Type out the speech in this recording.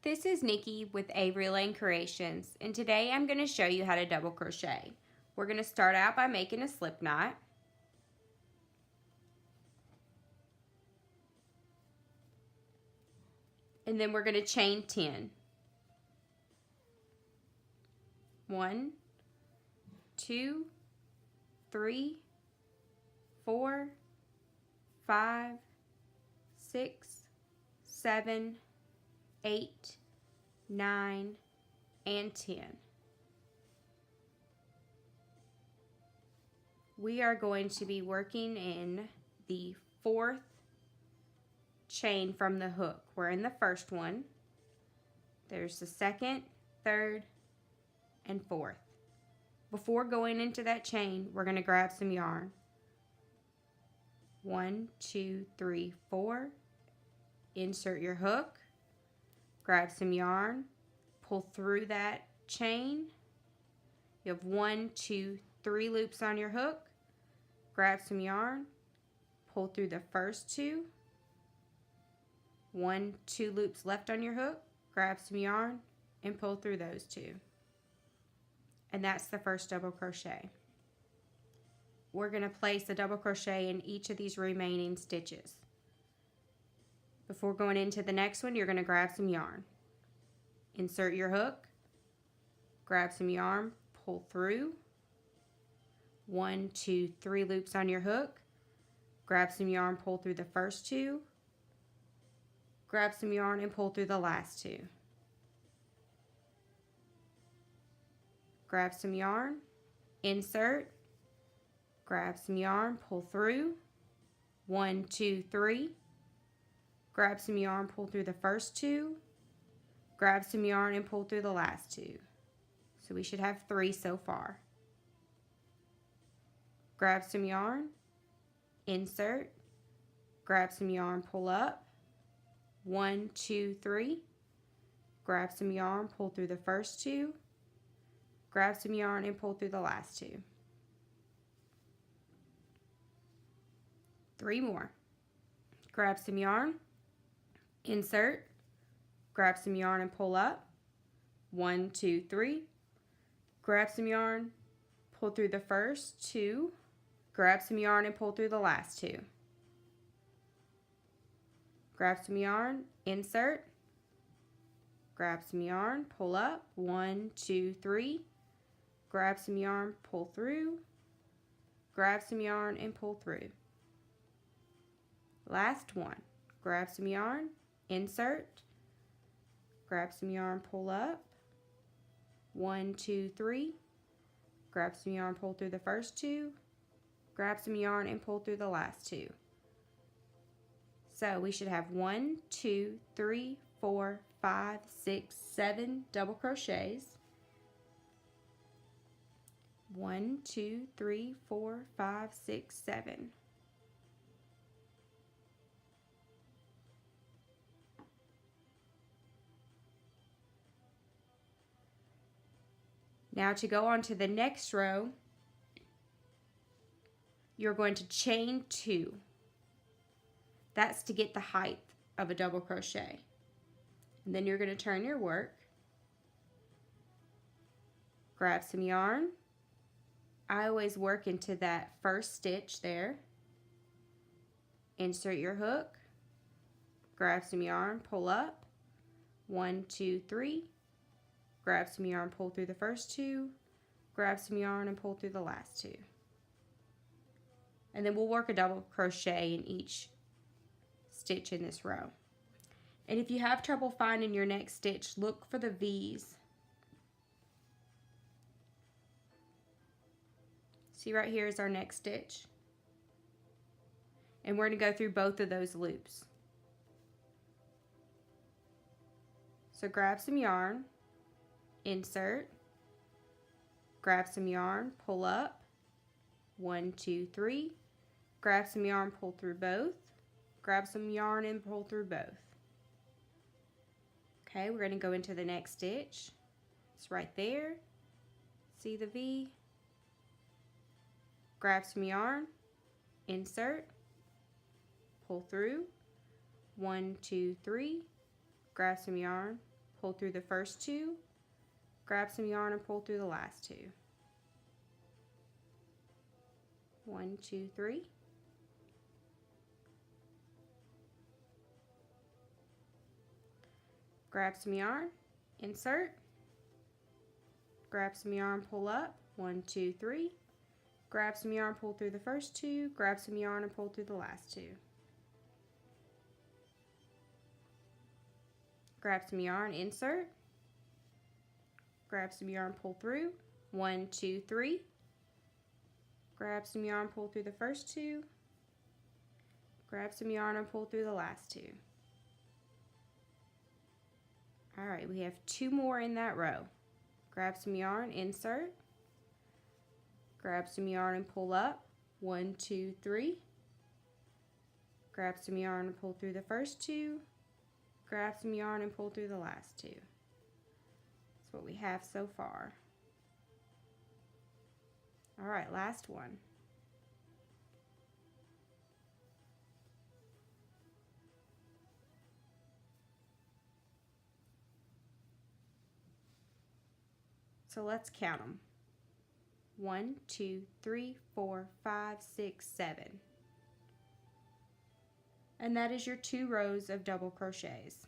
This is Nikki with Avery Lane Creations, and today I'm going to show you how to double crochet. We're going to start out by making a slip knot. And then we're going to chain 10. 1, 2, 3, 4, 5, 6, 7, 8, 9, and 10. We are going to be working in the 4th chain from the hook. We're in the first one. There's the 2nd, 3rd, and 4th. Before going into that chain, we're going to grab some yarn. 1, 2, 3, 4. Insert your hook. Grab some yarn. Pull through that chain. You have 1, 2, 3 loops on your hook. Grab some yarn. Pull through the first 2. 1, 2 loops left on your hook. Grab some yarn and pull through those 2. And that's the first double crochet. We're going to place a double crochet in each of these remaining stitches. Before going into the next one, you're going to grab some yarn. Insert your hook. Grab some yarn, pull through. 1, 2, 3 loops on your hook. Grab some yarn, pull through the first 2. Grab some yarn and pull through the last 2. Grab some yarn, insert, grab some yarn, pull through. 1, 2, 3. Grab some yarn, pull through the first 2. Grab some yarn and pull through the last 2. So we should have 3 so far. Grab some yarn, insert, grab some yarn, pull up. 1, 2, 3. Grab some yarn, pull through the first 2. Grab some yarn and pull through the last 2. 3 more. Grab some yarn, insert, grab some yarn and pull up. 1, 2, 3. Grab some yarn, pull through the first 2. Grab some yarn and pull through the last 2. Grab some yarn, insert, grab some yarn, pull up. 1, 2, 3. Grab some yarn, pull through, grab some yarn and pull through. Last one. Grab some yarn, insert, grab some yarn, pull up. 1, 2, 3. Grab some yarn, pull through the first 2. Grab some yarn and pull through the last 2. So we should have 1, 2, 3, 4, 5, 6, 7 double crochets. 1, 2, 3, 4, 5, 6, 7. Now to go on to the next row, you're going to chain 2. That's to get the height of a double crochet. And then you're going to turn your work. Grab some yarn. I always work into that first stitch there. Insert your hook. Grab some yarn, pull up. 1, 2, 3. Grab some yarn, pull through the first 2. Grab some yarn and pull through the last 2. And then we'll work a double crochet in each stitch in this row. And if you have trouble finding your next stitch, look for the V's. See, right here is our next stitch. And we're going to go through both of those loops. So grab some yarn, insert, grab some yarn, pull up. 1, 2, 3. Grab some yarn, pull through both. Grab some yarn and pull through both. Okay, we're going to go into the next stitch. It's right there. See the V? Grab some yarn, insert, pull through. 1, 2, 3. Grab some yarn, pull through the first 2, grab some yarn and pull through the last 2. 1, 2, 3. Grab some yarn, insert, grab some yarn, pull up, 1, 2, 3. Grab some yarn, pull through the first 2, grab some yarn and pull through the last 2. Grab some yarn, insert, grab some yarn, pull through, 1, 2, 3. Grab some yarn, pull through the first 2, grab some yarn and pull through the last 2. Alright, we have 2 more in that row. Grab some yarn, insert, grab some yarn and pull up, 1, 2, 3. Grab some yarn and pull through the first 2, grab some yarn and pull through the last 2. That's what we have so far. Alright, last one. So let's count them. 1, 2, 3, 4, 5, 6, 7. And that is your 2 rows of double crochets.